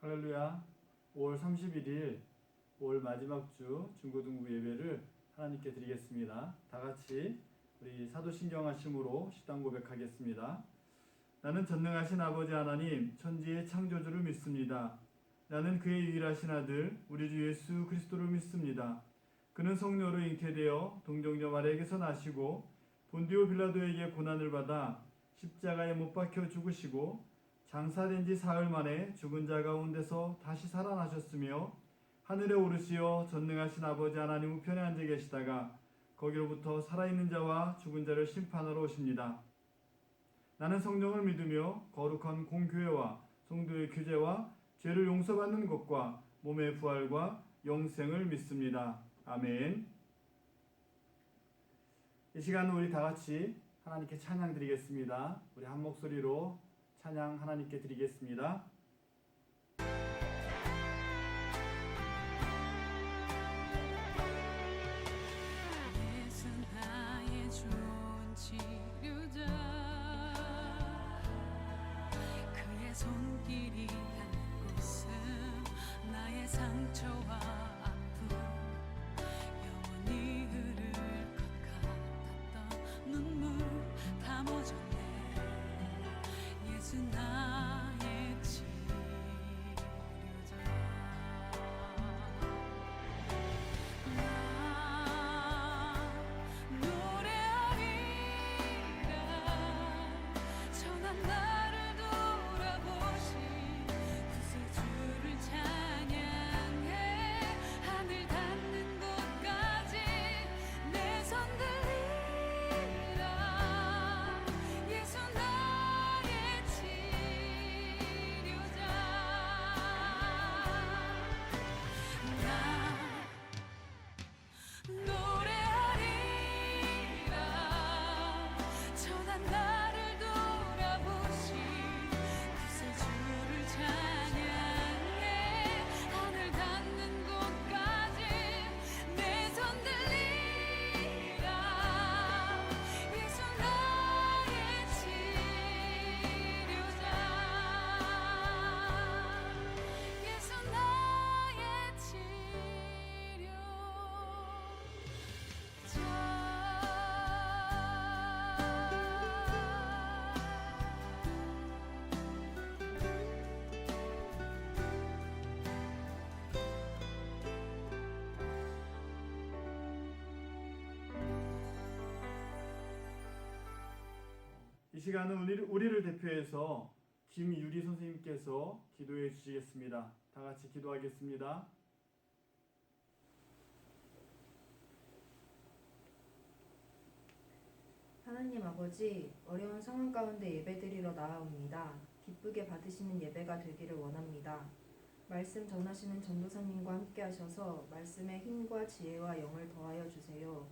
할렐루야. 5월 31일 5월 마지막 주 중고등부 예배를 하나님께 드리겠습니다. 다 같이 우리 사도신경 하심으로 시단 고백하겠습니다. 나는 전능하신 아버지 하나님 천지의 창조주를 믿습니다. 나는 그의 유일하신 아들 우리 주 예수 그리스도를 믿습니다. 그는 성령으로 잉태되어 동정녀 마리아에게서 나시고 본디오 빌라도에게 고난을 받아 십자가에 못 박혀 죽으시고 장사된 지 사흘 만에 죽은 자 가운데서 다시 살아나셨으며 하늘에 오르시어 전능하신 아버지 하나님 우편에 앉아 계시다가 거기로부터 살아있는 자와 죽은 자를 심판하러 오십니다. 나는 성령을 믿으며 거룩한 공교회와 성도의 규제와 죄를 용서받는 것과 몸의 부활과 영생을 믿습니다. 아멘. 이 시간은 우리 다 같이 하나님께 찬양 드리겠습니다. 우리 한 목소리로 찬양 하나님께 드리겠습니다. 예수 나의 좋은 치료자 그의 손길이 닿는 곳은 나의 상처와 아픔 영원히 흐를 것 같았던 눈물 다 멎었네 예수 나의 치료자 나 노래하리라 전한 나를 돌아보신 구세주를 찬양해 하늘 닿는 곳까지 내 손 들리라 예수 나의 치료자 나 노래하리라 전한 나를 돌아보신 구세주를 찬양해 하늘 닿는 곳까지 내 손 들리라 예수 나의 치료자 예수 나의 치료자 이 시간은 우리를 대표해서 김유리 선생님께서 기도해 주시겠습니다. 다 같이 기도하겠습니다. 하나님 아버지, 어려운 상황 가운데 예배드리러 나아옵니다. 기쁘게 받으시는 예배가 되기를 원합니다. 말씀 전하시는 전도사님과 함께 하셔서 말씀의 힘과 지혜와 영을 더하여 주세요.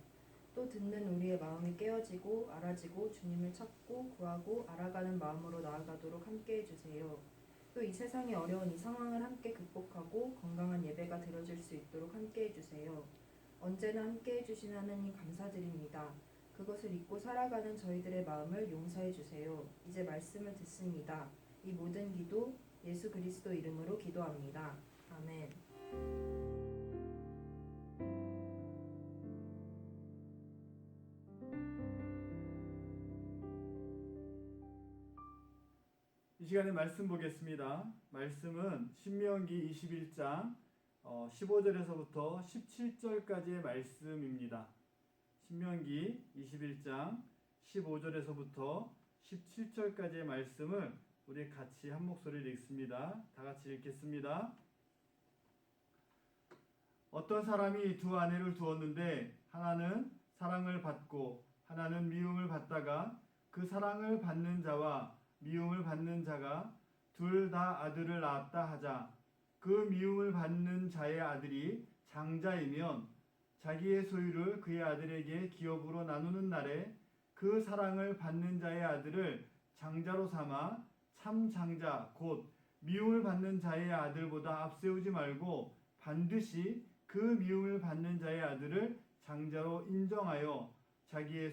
또 듣는 우리의 마음이 깨어지고 알아지고 주님을 찾고 구하고 알아가는 마음으로 나아가도록 함께 해주세요. 또 이 세상의 어려운 이 상황을 함께 극복하고 건강한 예배가 드려질 수 있도록 함께 해주세요. 언제나 함께 해주신 하나님 감사드립니다. 그것을 잊고 살아가는 저희들의 마음을 용서해 주세요. 이제 말씀을 듣습니다. 이 모든 기도 예수 그리스도 이름으로 기도합니다. 아멘. 이 시간에 말씀 보겠습니다. 말씀은 신명기 21장 15절에서부터 17절까지의 말씀입니다. 신명기 21장 15절에서부터 17절까지의 말씀을 우리 같이 한 목소리로 읽습니다. 다 같이 읽겠습니다. 어떤 사람이 두 아내를 두었는데 하나는 사랑을 받고 하나는 미움을 받다가 그 사랑을 받는 자와 미움을 받는 자가 둘 다 아들을 낳았다 하자 그 미움을 받는 자의 아들이 장자이면 자기의 소유를 그의 아들에게 기업으로 나누는 날에 그 사랑을 받는 자의 아들을 장자로 삼아 참 장자 곧 미움을 받는 자의 아들보다 앞세우지 말고 반드시 그 미움을 받는 자의 아들을 장자로 인정하여 자기의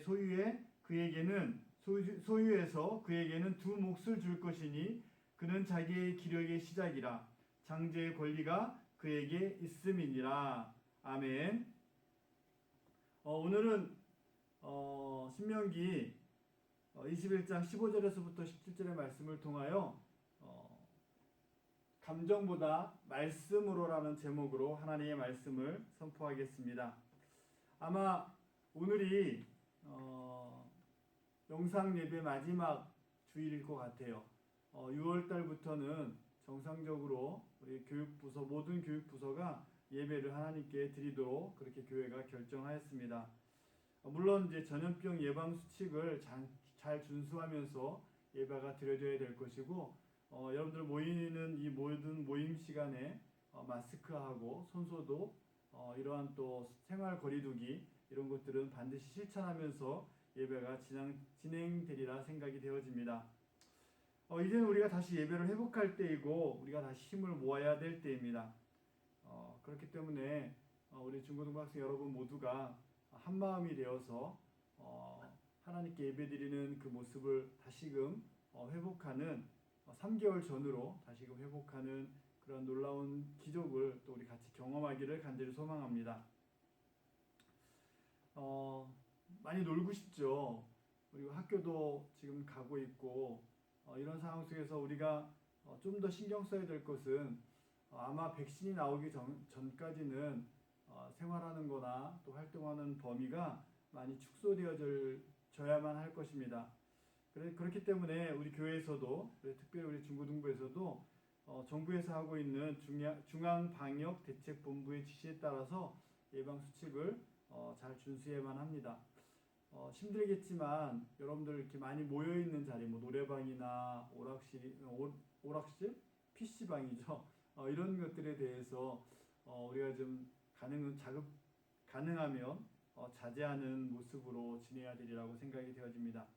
소유에서 그에게는 두 몫을 줄 것이니 그는 자기의 기력의 시작이라 장제의 권리가 그에게 있음이니라. 아멘. 오늘은 신명기 21장 15절에서부터 17절의 말씀을 통하여 감정보다 말씀으로라는 제목으로 하나님의 말씀을 선포하겠습니다. 아마 오늘이 영상 예배 마지막 주일일 것 같아요. 6월 달부터는 정상적으로 우리 교육부서 모든 교육부서가 예배를 하나님께 드리도록 그렇게 교회가 결정하였습니다. 물론 이제 전염병 예방 수칙을 잘 준수하면서 예배가 드려져야 될 것이고, 여러분들 모이는 이 모든 모임 시간에 마스크하고 손소독, 이러한 또 생활 거리두기 이런 것들은 반드시 실천하면서 예배가 진행되리라 생각이 되어집니다. 이제는 우리가 다시 예배를 회복할 때이고 우리가 다시 힘을 모아야 될 때입니다. 그렇기 때문에 우리 중고등부 학생 여러분 모두가 한 마음이 되어서 하나님께 예배드리는 그 모습을 다시금 회복하는 3개월 전으로 다시금 회복하는 그런 놀라운 기적을 또 우리 같이 경험하기를 간절히 소망합니다. 많이 놀고 싶죠. 그리고 학교도 지금 가고 있고 이런 상황 속에서 우리가 좀 더 신경 써야 될 것은 아마 백신이 나오기 전까지는 생활하는 거나 또 활동하는 범위가 많이 축소되어져야만 할 것입니다. 그렇기 때문에 우리 교회에서도 특별히 우리 중고등부에서도 정부에서 하고 있는 중앙방역대책본부의 지시에 따라서 예방수칙을 잘 준수해야만 합니다. 힘들겠지만 여러분들 이렇게 많이 모여있는 자리, 뭐 노래방이나 오락실, PC방이죠. 이런 것들에 대해서 우리가 좀 가능하면 자제하는 모습으로 지내야 되리라고 생각이 되어집니다.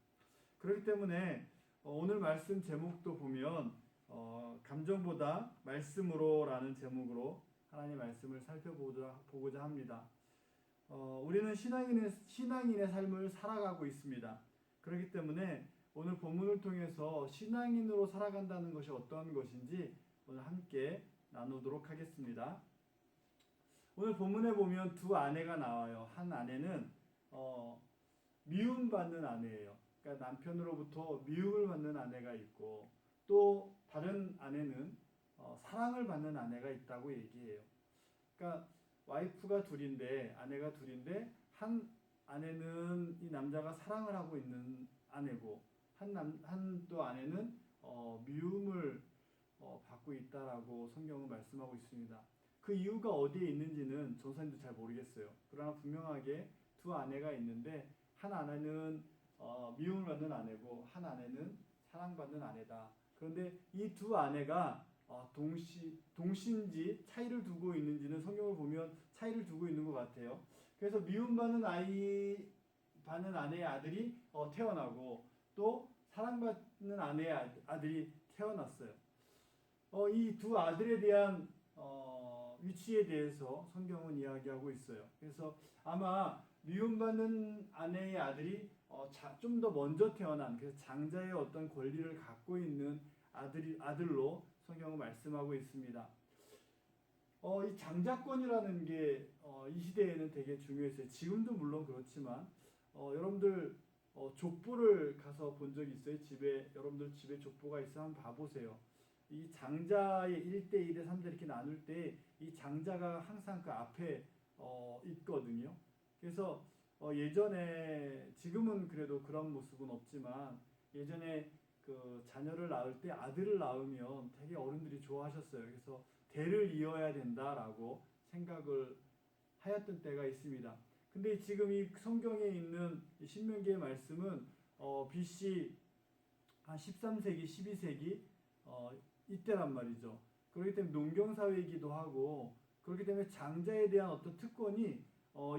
그렇기 때문에 오늘 말씀 제목도 보면 감정보다 말씀으로라는 제목으로 하나님의 말씀을 살펴보고자 합니다. 우리는 신앙인의 삶을 살아가고 있습니다. 그렇기 때문에 오늘 본문을 통해서 신앙인으로 살아간다는 것이 어떤 것인지 오늘 함께 나누도록 하겠습니다. 오늘 본문에 보면 두 아내가 나와요. 한 아내는 미움받는 아내예요. 그러니까 남편으로부터 미움을 받는 아내가 있고, 또 다른 아내는 사랑을 받는 아내가 있다고 얘기해요. 그러니까 와이프가 둘인데, 아내가 둘인데, 한 아내는 이 남자가 사랑을 하고 있는 아내고, 한 또 아내는 미움을 받고 있다라고 성경은 말씀하고 있습니다. 그 이유가 어디에 있는지는 전사님도 잘 모르겠어요. 그러나 분명하게 두 아내가 있는데, 한 아내는 미움을 받는 아내고, 한 아내는 사랑받는 아내다. 그런데 이 두 아내가 동신지 차이를 두고 있는지는 성경을 보면 차이를 두고 있는 것 같아요. 그래서 미움받는 아내의 아들이 태어나고, 또 사랑받는 아내의 아들이 태어났어요. 이 두 아들에 대한 위치에 대해서 성경은 이야기하고 있어요. 그래서 아마 미움받는 아내의 아들이 좀 더 먼저 태어난, 그래서 장자의 어떤 권리를 갖고 있는 아들로 성경은 말씀하고 있습니다. 이 장자권이라는 게 이 시대에는 되게 중요했어요. 지금도 물론 그렇지만 여러분들 족보를 가서 본 적이 있어요? 여러분들 집에 족보가 있으면 한번 봐보세요. 이 장자의 1대 2대 3대 이렇게 나눌 때 이 장자가 항상 그 앞에 있거든요. 그래서 예전에, 지금은 그래도 그런 모습은 없지만 예전에 그 자녀를 낳을 때 아들을 낳으면 되게 어른들이 좋아하셨어요. 그래서 대를 이어야 된다라고 생각을 하였던 때가 있습니다. 근데 지금 이 성경에 있는 이 신명기의 말씀은 BC 한 13세기, 12세기 이때란 말이죠. 그렇기 때문에 농경사회이기도 하고, 그렇기 때문에 장자에 대한 어떤 특권이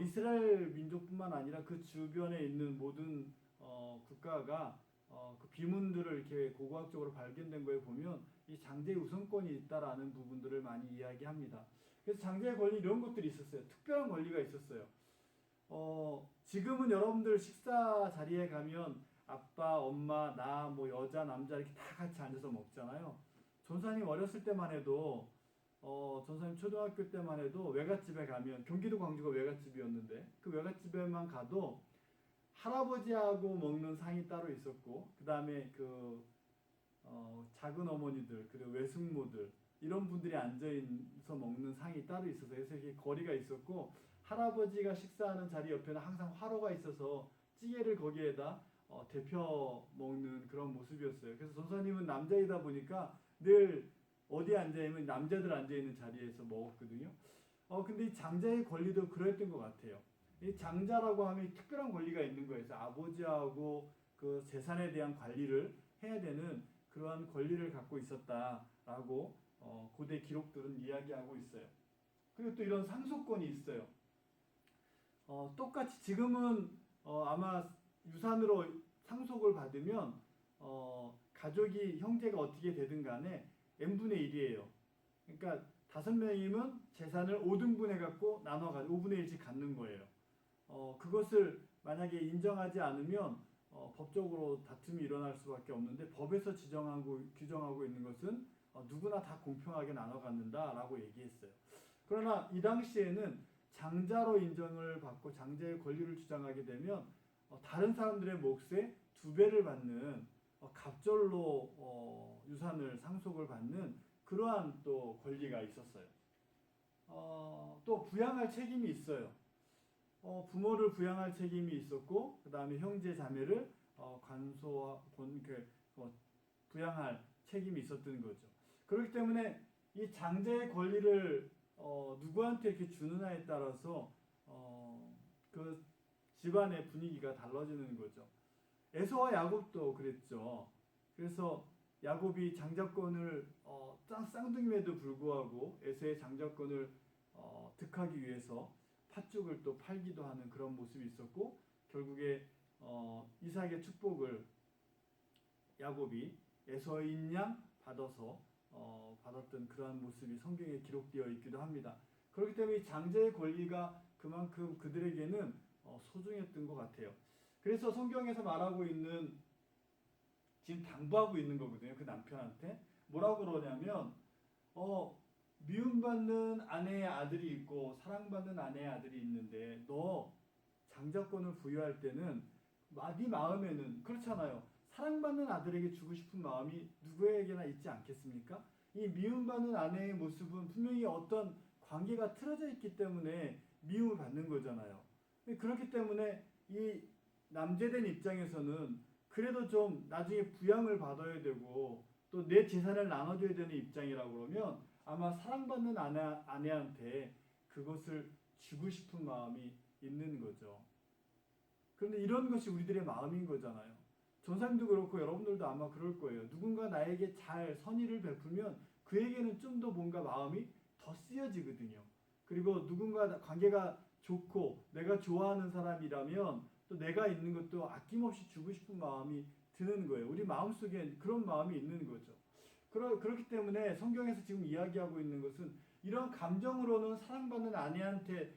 이스라엘 민족뿐만 아니라 그 주변에 있는 모든 국가가 그 비문들을 이렇게 고고학적으로 발견된 거에 보면 이 장자의 우선권이 있다라는 부분들을 많이 이야기합니다. 그래서 장자의 권리 이런 것들이 있었어요. 특별한 권리가 있었어요. 지금은 여러분들 식사 자리에 가면 아빠, 엄마, 나, 뭐 여자, 남자 이렇게 다 같이 앉아서 먹잖아요. 전사님 어렸을 때만 해도 전사님 초등학교 때만 해도 외갓집에 가면 경기도 광주가 외갓집이었는데 그 외갓집에만 가도 할아버지하고 먹는 상이 따로 있었고 그 다음에 작은 어머니들 그리고 외숙모들 이런 분들이 앉아서 먹는 상이 따로 있어서 그래서 이렇게 거리가 있었고 할아버지가 식사하는 자리 옆에는 항상 화로가 있어서 찌개를 거기에다 데펴 먹는 그런 모습이었어요. 그래서 전사님은 남자이다 보니까 늘 어디 앉아있는 남자들 앉아있는 자리에서 먹었거든요. 근데 이 장자의 권리도 그랬던 것 같아요. 이 장자라고 하면 특별한 권리가 있는 거예요. 그래서 아버지하고 그 재산에 대한 관리를 해야 되는 그러한 권리를 갖고 있었다라고 고대 기록들은 이야기하고 있어요. 그리고 또 이런 상속권이 있어요. 똑같이 지금은 아마 유산으로 상속을 받으면 가족이 형제가 어떻게 되든 간에 n분의 1이에요. 그러니까 5명이면 재산을 5등분 해갖고 나눠가지고 5분의 1씩 갖는 거예요. 그것을 만약에 인정하지 않으면 법적으로 다툼이 일어날 수밖에 없는데 법에서 규정하고 있는 것은 누구나 다 공평하게 나눠 갖는다라고 얘기했어요. 그러나 이 당시에는 장자로 인정을 받고 장자의 권리를 주장하게 되면 다른 사람들의 몫의 2배를 받는 갑절로 유산을 상속을 받는 그러한 또 권리가 있었어요. 또 부양할 책임이 있어요. 부모를 부양할 책임이 있었고 그 다음에 형제 자매를 부양할 책임이 있었던 거죠. 그렇기 때문에 이 장자의 권리를 누구한테 이렇게 주느냐에 따라서 그 집안의 분위기가 달라지는 거죠. 에서와 야곱도 그랬죠. 그래서 야곱이 장자권을 쌍둥이에도 불구하고 에서의 장자권을 득하기 위해서 팥죽을 또 팔기도 하는 그런 모습이 있었고 결국에 이삭의 축복을 야곱이 에서인 양 받아서 받았던 그러한 모습이 성경에 기록되어 있기도 합니다. 그렇기 때문에 장자의 권리가 그만큼 그들에게는 소중했던 것 같아요. 그래서 성경에서 말하고 있는 지금 당부하고 있는 거거든요. 그 남편한테 뭐라고 그러냐면 미움받는 아내의 아들이 있고 사랑받는 아내의 아들이 있는데 너 장자권을 부여할 때는 네 마음에는 그렇잖아요. 사랑받는 아들에게 주고 싶은 마음이 누구에게나 있지 않겠습니까? 이 미움받는 아내의 모습은 분명히 어떤 관계가 틀어져 있기 때문에 미움을 받는 거잖아요. 그렇기 때문에 이 남제된 입장에서는 그래도 좀 나중에 부양을 받아야 되고 또 내 재산을 나눠줘야 되는 입장이라고 그러면 아마 사랑받는 아내한테 그것을 주고 싶은 마음이 있는 거죠. 그런데 이런 것이 우리들의 마음인 거잖아요. 전사님도 그렇고 여러분들도 아마 그럴 거예요. 누군가 나에게 잘 선의를 베풀면 그에게는 좀 더 뭔가 마음이 더 쓰여지거든요. 그리고 누군가 관계가 좋고 내가 좋아하는 사람이라면 또 내가 있는 것도 아낌없이 주고 싶은 마음이 드는 거예요. 우리 마음속에 그런 마음이 있는 거죠. 그렇기 때문에 성경에서 지금 이야기하고 있는 것은 이런 감정으로는 사랑받는 아내한테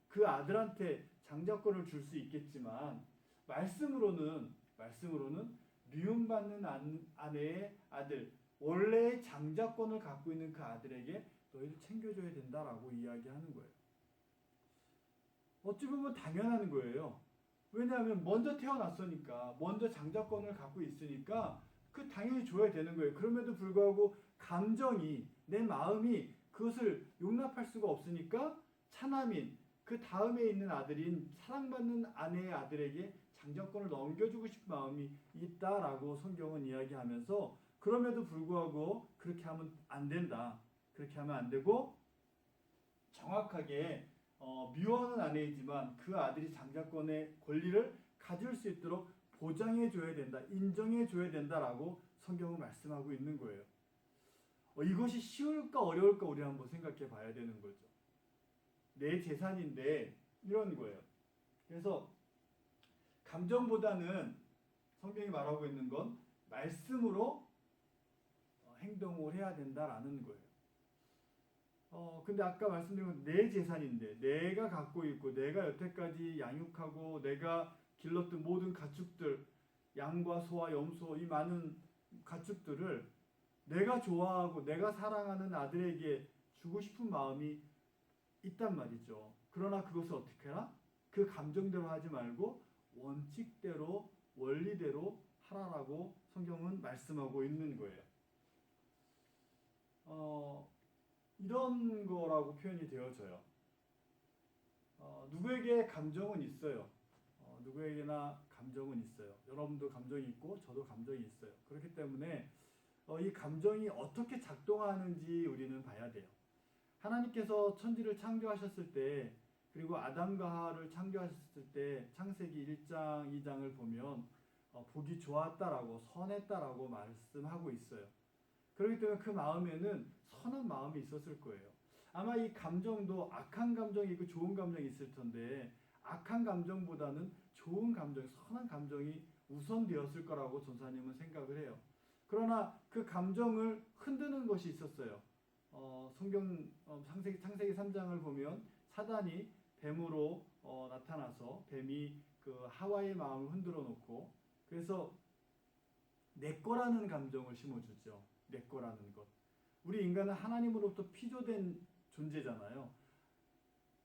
그 아들한테 장자권을 줄 수 있겠지만 말씀으로는 미움받는 아내의 아들 원래의 장자권을 갖고 있는 그 아들에게 너희를 챙겨줘야 된다라고 이야기하는 거예요. 어찌 보면 당연한 거예요. 왜냐하면 먼저 태어났으니까 먼저 장자권을 갖고 있으니까 그 당연히 줘야 되는 거예요. 그럼에도 불구하고 감정이 내 마음이 그것을 용납할 수가 없으니까 차남인 그 다음에 있는 아들인 사랑받는 아내의 아들에게 장자권을 넘겨주고 싶은 마음이 있다라고 성경은 이야기하면서 그럼에도 불구하고 그렇게 하면 안 된다. 그렇게 하면 안 되고 정확하게 미워하는 아내이지만 그 아들이 장자권의 권리를 가질 수 있도록 보장해줘야 된다. 인정해줘야 된다라고 성경은 말씀하고 있는 거예요. 이것이 쉬울까 어려울까 우리 한번 생각해 봐야 되는 거죠. 내 재산인데 이런 거예요. 그래서 감정보다는 성경이 말하고 있는 건 말씀으로 행동을 해야 된다라는 거예요. 근데 아까 말씀드린 건 내 재산인데 내가 갖고 있고 내가 여태까지 양육하고 내가 길렀던 모든 가축들 양과 소와 염소 이 많은 가축들을 내가 좋아하고 내가 사랑하는 아들에게 주고 싶은 마음이 있단 말이죠. 그러나 그것을 어떻게 해라? 그 감정대로 하지 말고 원칙대로 원리대로 하라라고 성경은 말씀하고 있는 거예요. 이런 거라고 표현이 되어져요. 누구에게 감정은 있어요. 누구에게나 감정은 있어요. 여러분도 감정이 있고 저도 감정이 있어요. 그렇기 때문에 이 감정이 어떻게 작동하는지 우리는 봐야 돼요. 하나님께서 천지를 창조하셨을 때 그리고 아담과 하와를 창조하셨을 때 창세기 1장, 2장을 보면 보기 좋았다라고 선했다라고 말씀하고 있어요. 그렇기 때문에 그 마음에는 선한 마음이 있었을 거예요. 아마 이 감정도 악한 감정이 있고 좋은 감정이 있을 텐데 악한 감정보다는 좋은 감정, 선한 감정이 우선되었을 거라고 전사님은 생각을 해요. 그러나 그 감정을 흔드는 것이 있었어요. 성경 창세기 3장을 보면 사단이 뱀으로 나타나서 뱀이 그 하와의 마음을 흔들어 놓고 그래서 내 거라는 감정을 심어주죠. 내 거라는 것. 우리 인간은 하나님으로부터 피조된 존재잖아요.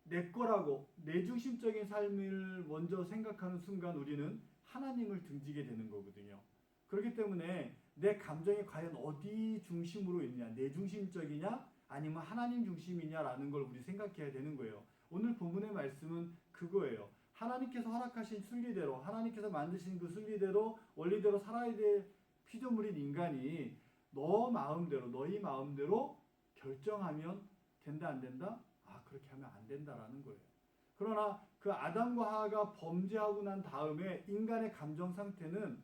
내 거라고 내중심적인 삶을 먼저 생각하는 순간 우리는 하나님을 등지게 되는 거거든요. 그렇기 때문에 내 감정이 과연 어디 중심으로 있냐, 내 중심적이냐 아니면 하나님 중심이냐라는 걸 우리 생각해야 되는 거예요. 오늘 본문의 말씀은 그거예요. 하나님께서 허락하신 순리대로, 하나님께서 만드신 그 순리대로 원리대로 살아야 될 피조물인 인간이 너 마음대로, 너희 마음대로 결정하면 된다 안 된다? 그렇게 하면 안 된다라는 거예요. 그러나 그 아담과 하와가 범죄하고 난 다음에 인간의 감정 상태는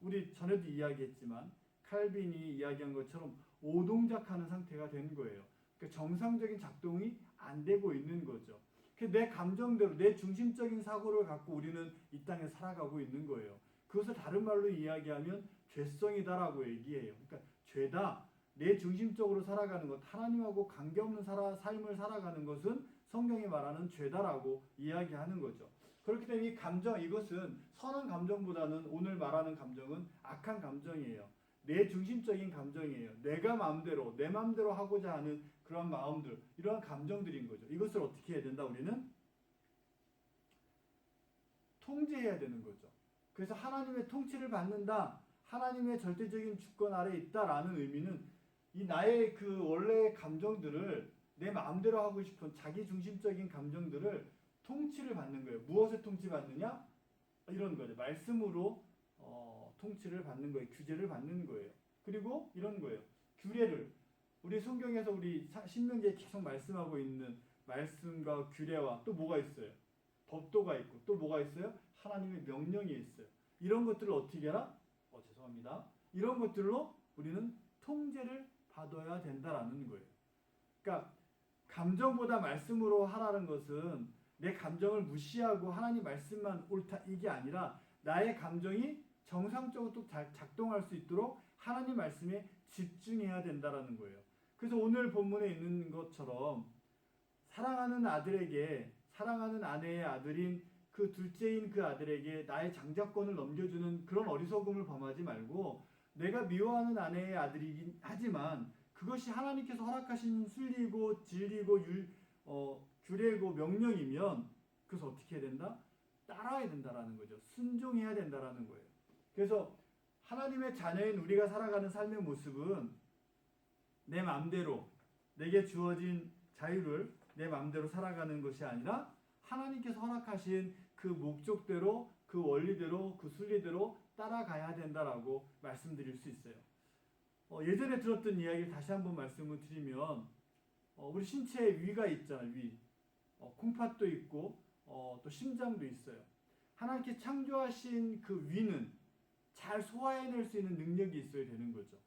우리 전에도 이야기했지만 칼빈이 이야기한 것처럼 오동작하는 상태가 된 거예요. 그러니까 정상적인 작동이 안 되고 있는 거죠. 내 감정대로 내 중심적인 사고를 갖고 우리는 이 땅에 살아가고 있는 거예요. 그것을 다른 말로 이야기하면 죄성이다라고 얘기해요. 그러니까 죄다. 내 중심적으로 살아가는 것, 하나님하고 관계없는 삶을 살아가는 것은 성경이 말하는 죄다라고 이야기하는 거죠. 그렇기 때문에 이 감정, 이것은 선한 감정보다는 오늘 말하는 감정은 악한 감정이에요. 내 중심적인 감정이에요. 내가 마음대로, 내 마음대로 하고자 하는 그런 마음들, 이러한 감정들인 거죠. 이것을 어떻게 해야 된다? 우리는 통제해야 되는 거죠. 그래서 하나님의 통치를 받는다, 하나님의 절대적인 주권 아래 있다라는 의미는 이 나의 그 원래의 감정들을 내 마음대로 하고 싶은 자기 중심적인 감정들을 통치를 받는 거예요. 무엇에 통치받느냐? 이런 거죠. 말씀으로 통치를 받는 거예요. 규제를 받는 거예요. 그리고 이런 거예요. 규례를 우리 성경에서 우리 신명기에 계속 말씀하고 있는 말씀과 규례와 또 뭐가 있어요? 법도가 있고 또 뭐가 있어요? 하나님의 명령이 있어요. 이런 것들을 어떻게 해라? 죄송합니다. 이런 것들로 우리는 통제를 받아야 된다라는 거예요. 그러니까 감정보다 말씀으로 하라는 것은 내 감정을 무시하고 하나님 말씀만 옳다 이게 아니라 나의 감정이 정상적으로 또 작동할 수 있도록 하나님 말씀에 집중해야 된다라는 거예요. 그래서 오늘 본문에 있는 것처럼 사랑하는 아들에게 사랑하는 아내의 아들인 그 둘째인 그 아들에게 나의 장자권을 넘겨주는 그런 어리석음을 범하지 말고 내가 미워하는 아내의 아들이긴 하지만 그것이 하나님께서 허락하신 순리고 진리고 규례고 명령이면 그래서 어떻게 해야 된다? 따라야 된다라는 거죠. 순종해야 된다라는 거예요. 그래서 하나님의 자녀인 우리가 살아가는 삶의 모습은 내 마음대로 내게 주어진 자유를 내 마음대로 살아가는 것이 아니라 하나님께서 허락하신 그 목적대로 그 원리대로 그 순리대로 따라가야 된다라고 말씀드릴 수 있어요. 예전에 들었던 이야기를 다시 한번 말씀을 드리면 우리 신체에 위가 있잖아요. 위. 콩팥도 있고 또 심장도 있어요. 하나님께 창조하신 그 위는 잘 소화해낼 수 있는 능력이 있어야 되는 거죠.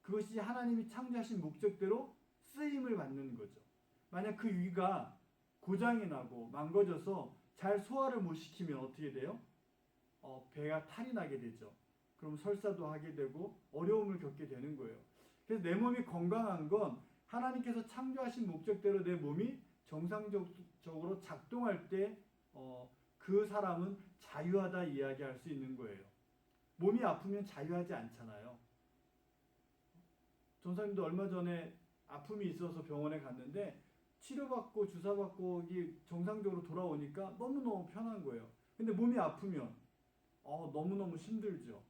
그것이 하나님이 창조하신 목적대로 쓰임을 받는 거죠. 만약 그 위가 고장이 나고 망가져서 잘 소화를 못 시키면 어떻게 돼요? 배가 탈이 나게 되죠. 그럼 설사도 하게 되고 어려움을 겪게 되는 거예요. 그래서 내 몸이 건강한 건 하나님께서 창조하신 목적대로 내 몸이 정상적으로 작동할 때 그 사람은 자유하다 이야기할 수 있는 거예요. 몸이 아프면 자유하지 않잖아요. 전사님도 얼마 전에 아픔이 있어서 병원에 갔는데 치료받고 주사받고 이게 정상적으로 돌아오니까 너무너무 편한 거예요. 근데 몸이 아프면 너무너무 힘들죠.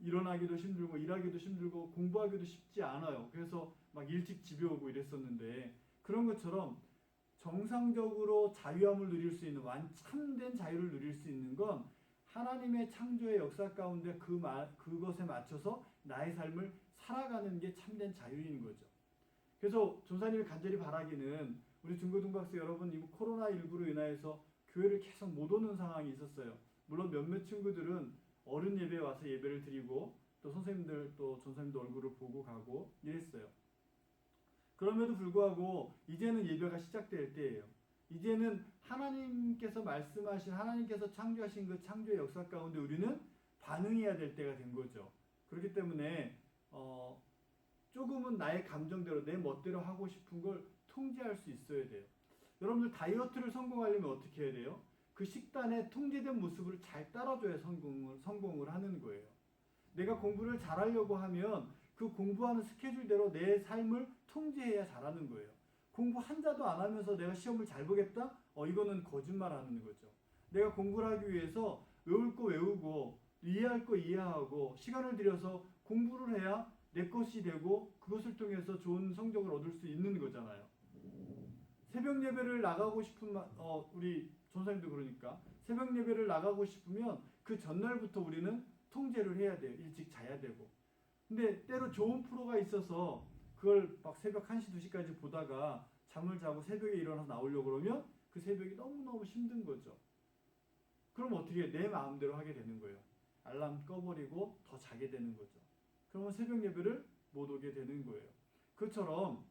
일어나기도 힘들고 일하기도 힘들고 공부하기도 쉽지 않아요. 그래서 막 일찍 집에 오고 이랬었는데 그런 것처럼 정상적으로 자유함을 누릴 수 있는 참된 자유를 누릴 수 있는 건 하나님의 창조의 역사 가운데 그것에 맞춰서 나의 삶을 살아가는 게 참된 자유인 거죠. 그래서 전사님이 간절히 바라기는 우리 중고등학생 여러분, 이 코로나19로 인하여서 교회를 계속 못 오는 상황이 있었어요. 물론 몇몇 친구들은 어른 예배에 와서 예배를 드리고 또 선생님들 또 전사님도 얼굴을 보고 가고 이랬어요. 그럼에도 불구하고 이제는 예배가 시작될 때예요. 이제는 하나님께서 말씀하신, 하나님께서 창조하신 그 창조의 역사 가운데 우리는 반응해야 될 때가 된 거죠. 그렇기 때문에 조금은 나의 감정대로 내 멋대로 하고 싶은 걸 통제할 수 있어야 돼요. 여러분들 다이어트를 성공하려면 어떻게 해야 돼요? 그 식단의 통제된 모습을 잘 따라줘야 성공을 하는 거예요. 내가 공부를 잘하려고 하면 그 공부하는 스케줄대로 내 삶을 통제해야 잘하는 거예요. 공부 한자도 안 하면서 내가 시험을 잘 보겠다? 이거는 거짓말하는 거죠. 내가 공부를 하기 위해서 외울 거 외우고 이해할 거 이해하고 시간을 들여서 공부를 해야 내 것이 되고 그것을 통해서 좋은 성적을 얻을 수 있는 거잖아요. 새벽 예배를 나가고 싶은 우리 전사님도 그러니까 새벽 예배를 나가고 싶으면 그 전날부터 우리는 통제를 해야 돼요. 일찍 자야 되고. 근데 때로 좋은 프로가 있어서 그걸 막 새벽 1시, 2시까지 보다가 잠을 자고 새벽에 일어나서 나오려고 그러면 그 새벽이 너무너무 힘든 거죠. 그럼 어떻게 해? 내 마음대로 하게 되는 거예요. 알람 꺼버리고 더 자게 되는 거죠. 그러면 새벽 예배를 못 오게 되는 거예요. 그처럼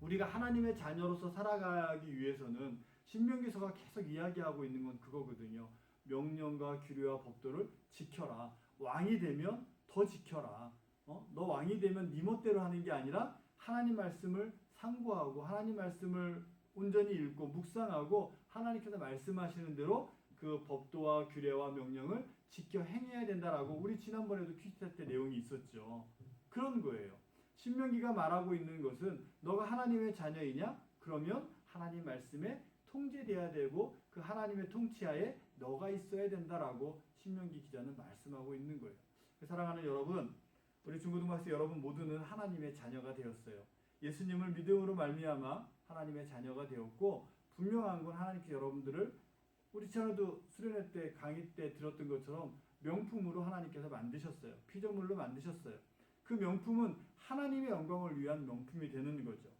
우리가 하나님의 자녀로서 살아가기 위해서는 신명기서가 계속 이야기하고 있는 건 그거거든요. 명령과 규례와 법도를 지켜라. 왕이 되면 더 지켜라. 너 왕이 되면 네 멋대로 하는 게 아니라 하나님 말씀을 상고하고 하나님 말씀을 온전히 읽고 묵상하고 하나님께서 말씀하시는 대로 그 법도와 규례와 명령을 지켜 행해야 된다라고 우리 지난번에도 퀴즈 때 내용이 있었죠. 그런 거예요. 신명기가 말하고 있는 것은 너가 하나님의 자녀이냐? 그러면 하나님 말씀에 통제돼야 되고 그 하나님의 통치하에 너가 있어야 된다라고 신명기 기자는 말씀하고 있는 거예요. 사랑하는 여러분, 우리 중고등학생 여러분 모두는 하나님의 자녀가 되었어요. 예수님을 믿음으로 말미암아 하나님의 자녀가 되었고 분명한 건 하나님께서 여러분들을 우리 전에도 수련회 때 강의 때 들었던 것처럼 명품으로 하나님께서 만드셨어요. 피조물로 만드셨어요. 그 명품은 하나님의 영광을 위한 명품이 되는 거죠.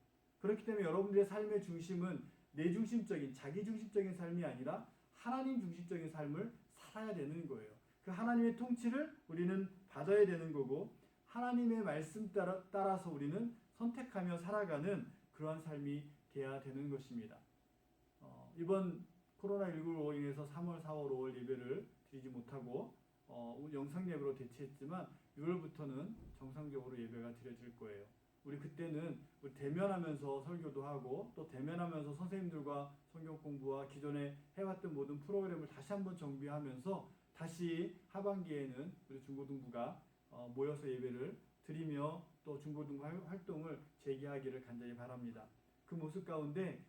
그렇기 때문에 여러분들의 삶의 중심은 내 중심적인 자기 중심적인 삶이 아니라 하나님 중심적인 삶을 살아야 되는 거예요. 그 하나님의 통치를 우리는 받아야 되는 거고 하나님의 말씀 따라서 우리는 선택하며 살아가는 그러한 삶이 돼야 되는 것입니다. 이번 코로나19로 인해서 3월, 4월, 5월 예배를 드리지 못하고 영상 예배로 대체했지만 6월부터는 정상적으로 예배가 드려질 거예요. 우리 그때는 우리 대면하면서 설교도 하고 또 대면하면서 선생님들과 성경 공부와 기존에 해왔던 모든 프로그램을 다시 한번 정비하면서 다시 하반기에는 우리 중고등부가 모여서 예배를 드리며 또 중고등부 활동을 재개하기를 간절히 바랍니다. 그 모습 가운데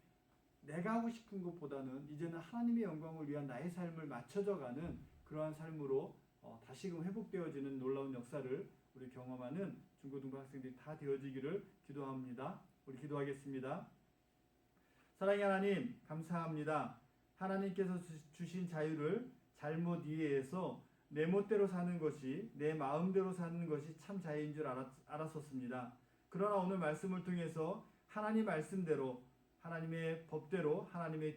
내가 하고 싶은 것보다는 이제는 하나님의 영광을 위한 나의 삶을 맞춰져가는 그러한 삶으로 다시금 회복되어지는 놀라운 역사를 우리 경험하는 중고등부 학생들이 다 되어지기를 기도합니다. 우리 기도하겠습니다. 사랑의 하나님 감사합니다. 하나님께서 주신 자유를 잘못 이해해서 내 멋대로 사는 것이 내 마음대로 사는 것이 참 자유인 줄 알았었습니다. 그러나 오늘 말씀을 통해서 하나님 말씀대로 하나님의 법대로 하나님의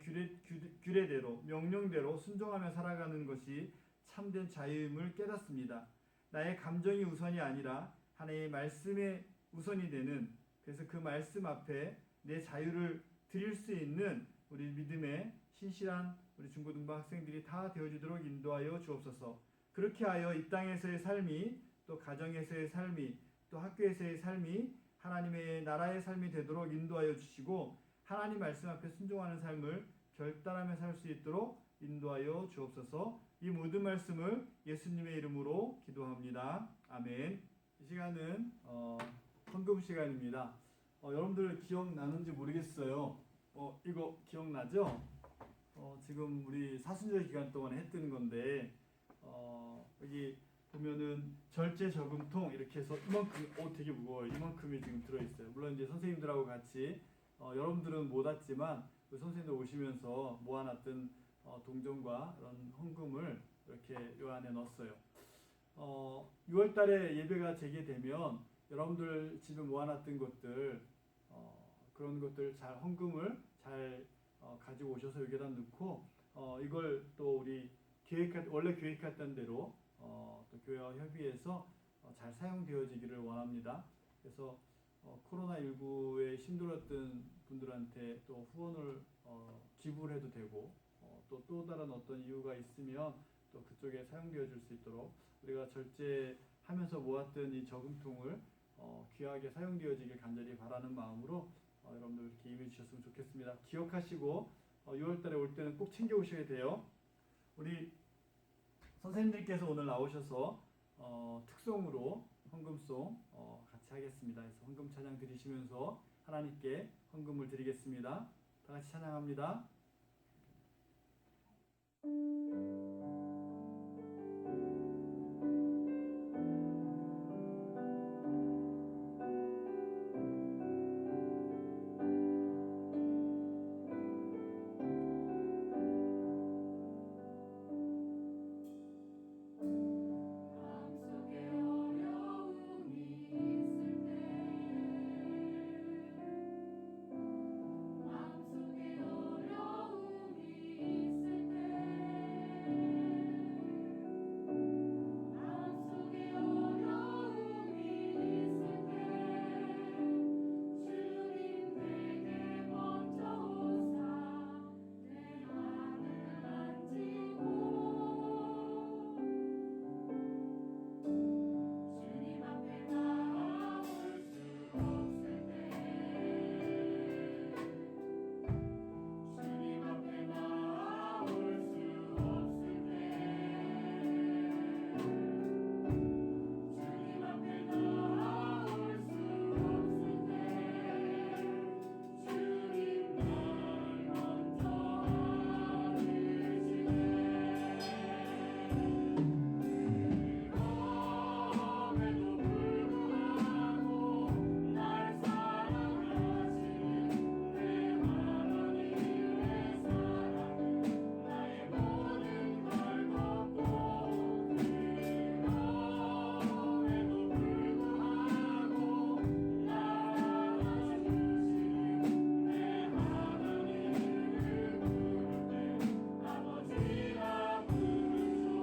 규례대로 명령대로 순종하며 살아가는 것이 참된 자유임을 깨닫습니다. 나의 감정이 우선이 아니라 하나님의 말씀에 우선이 되는 그래서 그 말씀 앞에 내 자유를 드릴 수 있는 우리 믿음의 신실한 우리 중고등부 학생들이 다 되어지도록 인도하여 주옵소서. 그렇게 하여 이 땅에서의 삶이 또 가정에서의 삶이 또 학교에서의 삶이 하나님의 나라의 삶이 되도록 인도하여 주시고 하나님 말씀 앞에 순종하는 삶을 결단하며 살 수 있도록 인도하여 주옵소서. 이 모든 말씀을 예수님의 이름으로 기도합니다. 아멘. 이 시간은 헌금 시간입니다. 여러분들 기억나는지 모르겠어요. 이거 기억나죠? 지금 우리 사순절 기간 동안에 했던 건데 여기 보면은 절제 저금통 이렇게 해서 이만큼 되게 무거워요. 이만큼이 지금 들어있어요. 물론 이제 선생님들하고 같이 여러분들은 못 왔지만 그 선생님들 오시면서 모아놨던 동전과 이런 헌금을 이렇게 요 안에 넣었어요. 6월달에 예배가 재개되면 여러분들 집에 모아놨던 것들 그런 것들 잘 헌금을 잘 가지고 오셔서 여기다 넣고 이걸 또 우리 원래 계획했던 대로 또 교회와 협의해서 잘 사용되어지기를 원합니다. 그래서 코로나19에 힘들었던 분들한테 또 후원을 기부를 해도 되고 또 다른 어떤 이유가 있으면 또 그쪽에 사용되어질 수 있도록 우리가 절제하면서 모았던 이 저금통을 귀하게 사용되어지길 간절히 바라는 마음으로 여러분들 이렇게 임해 주셨으면 좋겠습니다. 기억하시고 6월달에 올 때는 꼭 챙겨 오셔야 돼요. 우리 선생님들께서 오늘 나오셔서 특송으로 헌금송 같이 하겠습니다. 그래서 헌금 찬양 드리시면서 하나님께 헌금을 드리겠습니다. 다 같이 찬양합니다. 마음속에 어려움이 있을 때 마음속에 어려움이 있을 때 마음속에 어려움이 있을 때 주님 내게 먼저 오사 내 마음을 만지고 주님 앞에 나올 수 없을 때 주님 앞에 나올 수 없을 때 주님 앞에 나올 수 없을 때 주님 날 먼저 안으시네 그럼에도 불구하고 날 사랑하시는 내 하나님의 사랑은 나의 모든 걸 덮고 그럼에도 불구하고 날 안아주시는 내 하나님을 부를 때 아버지라 부르죠.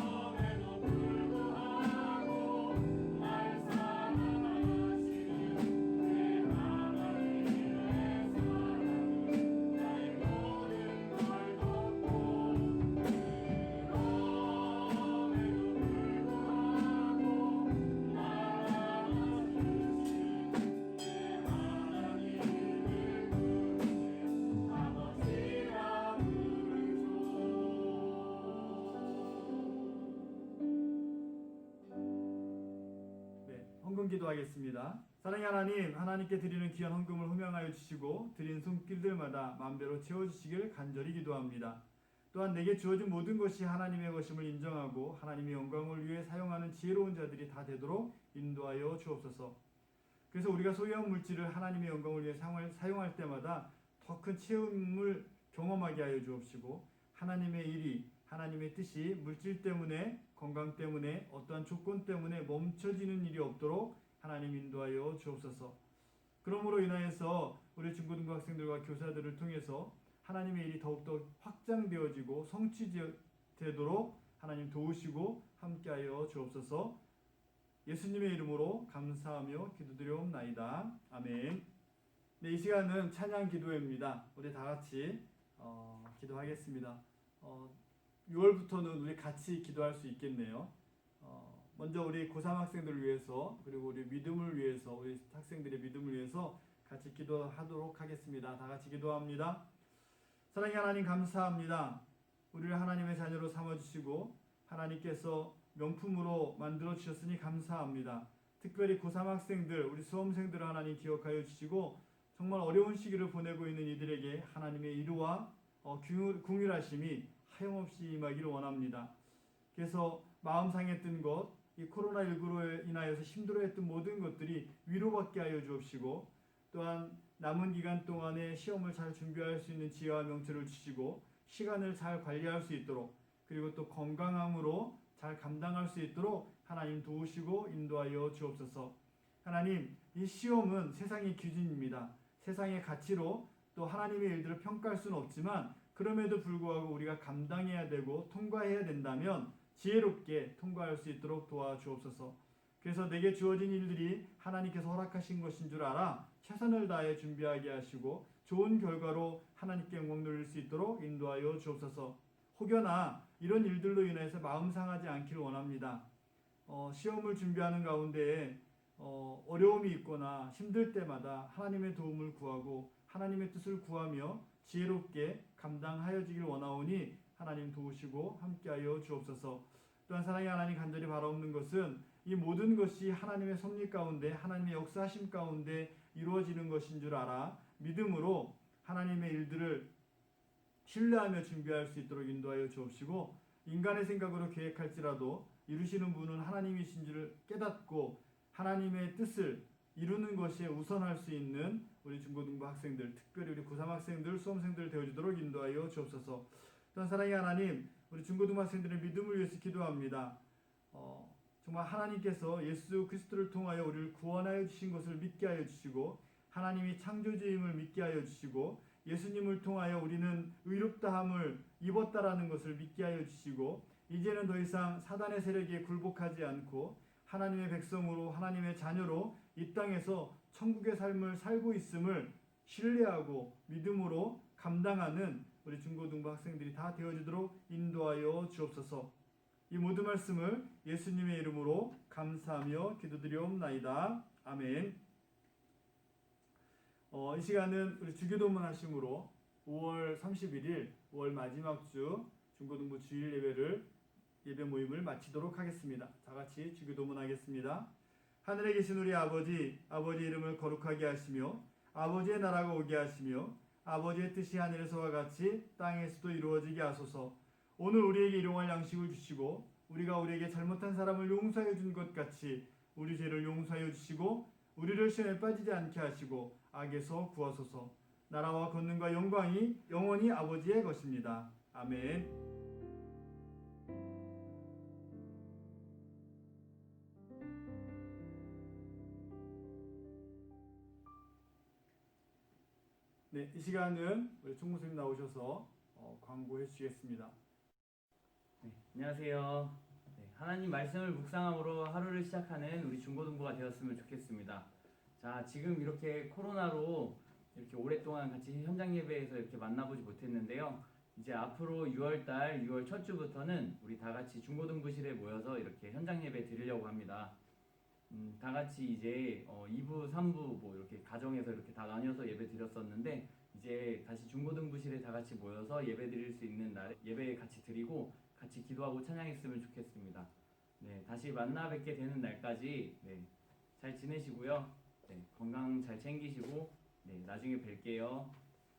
그럼에도 불구하고 날 사랑하시는 내 하나님의 사랑은 나의 모든 걸 덮고 그럼에도 불구하고 날 안아주시는 내 하나님을 부를 때 아버지라 부르죠. 네, 헌금 기도하겠습니다. 사랑의 하나님, 하나님께 드리는 귀한 헌금을 호명하여 주시고 드린 손길들마다 마음대로 채워주시길 간절히 기도합니다. 또한 내게 주어진 모든 것이 하나님의 것임을 인정하고 하나님의 영광을 위해 사용하는 지혜로운 자들이 다 되도록 인도하여 주옵소서. 그래서 우리가 소유한 물질을 하나님의 영광을 위해 사용할 때마다 더 큰 체험을 경험하게 하여 주옵시고 하나님의 일이 하나님의 뜻이 물질 때문에 건강 때문에 어떠한 조건 때문에 멈춰지는 일이 없도록 하나님 인도하여 주옵소서. 그러므로 인하여서 우리 중고등부 학생들과 교사들을 통해서 하나님의 일이 더욱더 확장되어지고 성취되도록 하나님 도우시고 함께하여 주옵소서. 예수님의 이름으로 감사하며 기도드려옵나이다. 아멘. 네, 이 시간은 찬양 기도회입니다. 우리 다 같이 기도하겠습니다. 6월부터는 우리 같이 기도할 수 있겠네요. 먼저 우리 고3 학생들을 위해서 그리고 우리 믿음을 위해서 우리 학생들의 믿음을 위해서 같이 기도하도록 하겠습니다. 다 같이 기도합니다. 사랑의 하나님 감사합니다. 우리를 하나님의 자녀로 삼아주시고 하나님께서 명품으로 만들어 주셨으니 감사합니다. 특별히 고3 학생들, 우리 수험생들을 하나님 기억하여 주시고 정말 어려운 시기를 보내고 있는 이들에게 하나님의 이루와 궁휼하심이 하염없이 임하기를 원합니다. 그래서 마음 상했던 것, 이 코로나19로 인하여서 힘들어했던 모든 것들이 위로받게 하여 주옵시고 또한 남은 기간 동안에 시험을 잘 준비할 수 있는 지혜와 명철을 주시고 시간을 잘 관리할 수 있도록 그리고 또 건강함으로 잘 감당할 수 있도록 하나님 도우시고 인도하여 주옵소서. 하나님, 이 시험은 세상의 기준입니다. 세상의 가치로 또 하나님의 일들을 평가할 수는 없지만 그럼에도 불구하고 우리가 감당해야 되고 통과해야 된다면 지혜롭게 통과할 수 있도록 도와주옵소서. 그래서 내게 주어진 일들이 하나님께서 허락하신 것인 줄 알아 최선을 다해 준비하게 하시고 좋은 결과로 하나님께 영광 돌릴 수 있도록 인도하여 주옵소서. 혹여나 이런 일들로 인해서 마음 상하지 않기를 원합니다. 시험을 준비하는 가운데 어려움이 있거나 힘들 때마다 하나님의 도움을 구하고 하나님의 뜻을 구하며 지혜롭게 감당하여지길 원하오니 하나님 도우시고 함께하여 주옵소서. 또한 사랑의 하나님, 간절히 바라옵는 것은 이 모든 것이 하나님의 섭리 가운데 하나님의 역사하심 가운데 이루어지는 것인 줄 알아 믿음으로 하나님의 일들을 신뢰하며 준비할 수 있도록 인도하여 주옵시고 인간의 생각으로 계획할지라도 이루시는 분은 하나님이신 줄 깨닫고 하나님의 뜻을 이루는 것에 우선할 수 있는 우리 중고등부 학생들, 특별히 우리 고3 학생들, 수험생들 되어주도록 인도하여 주옵소서. 또한 사랑의 하나님, 우리 중고등부 학생들의 믿음을 위해서 기도합니다. 정말 하나님께서 예수 그리스도를 통하여 우리를 구원하여 주신 것을 믿게 하여 주시고 하나님이 창조주임을 믿게 하여 주시고 예수님을 통하여 우리는 의롭다함을 입었다라는 것을 믿게 하여 주시고 이제는 더 이상 사단의 세력에 굴복하지 않고 하나님의 백성으로 하나님의 자녀로 이 땅에서 천국의 삶을 살고 있음을 신뢰하고 믿음으로 감당하는 우리 중고등부 학생들이 다 되어지도록 인도하여 주옵소서. 이 모든 말씀을 예수님의 이름으로 감사하며 기도드리옵나이다. 아멘. 이 시간은 우리 주기도문 하심으로 5월 31일 5월 마지막 주 중고등부 주일 예배 모임을 마치도록 하겠습니다. 다 같이 주기도문 하겠습니다. 하늘에 계신 우리 아버지 이름을 거룩하게 하시며 아버지의 나라가 오게 하시며 아버지의 뜻이 하늘에서와 같이 땅에서도 이루어지게 하소서. 오늘 우리에게 일용할 양식을 주시고 우리가 우리에게 잘못한 사람을 용서해 준 것 같이 우리 죄를 용서하여 주시고 우리를 시험에 빠지지 않게 하시고 악에서 구하소서. 나라와 권능과 영광이 영원히 아버지의 것입니다. 아멘. 네, 이 시간은 우리 총무선생님 나오셔서 광고해 주시겠습니다. 네, 안녕하세요. 네, 하나님 말씀을 묵상함으로 하루를 시작하는 우리 중고등부가 되었으면 좋겠습니다. 자, 지금 이렇게 코로나로 이렇게 오랫동안 같이 현장 예배에서 이렇게 만나보지 못했는데요. 이제 앞으로 6월달 6월 첫 주부터는 우리 다 같이 중고등부실에 모여서 이렇게 현장 예배 드리려고 합니다. 다 같이 이제 2부, 3부 뭐 이렇게 가정에서 이렇게 다 나뉘어서 예배 드렸었는데 이제 다시 중고등부실에 다 같이 모여서 예배 드릴 수 있는 날에 예배 같이 드리고 같이 기도하고 찬양했으면 좋겠습니다. 네, 다시 만나 뵙게 되는 날까지 잘 지내시고요. 건강 잘 챙기시고 나중에 뵐게요.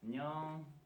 안녕.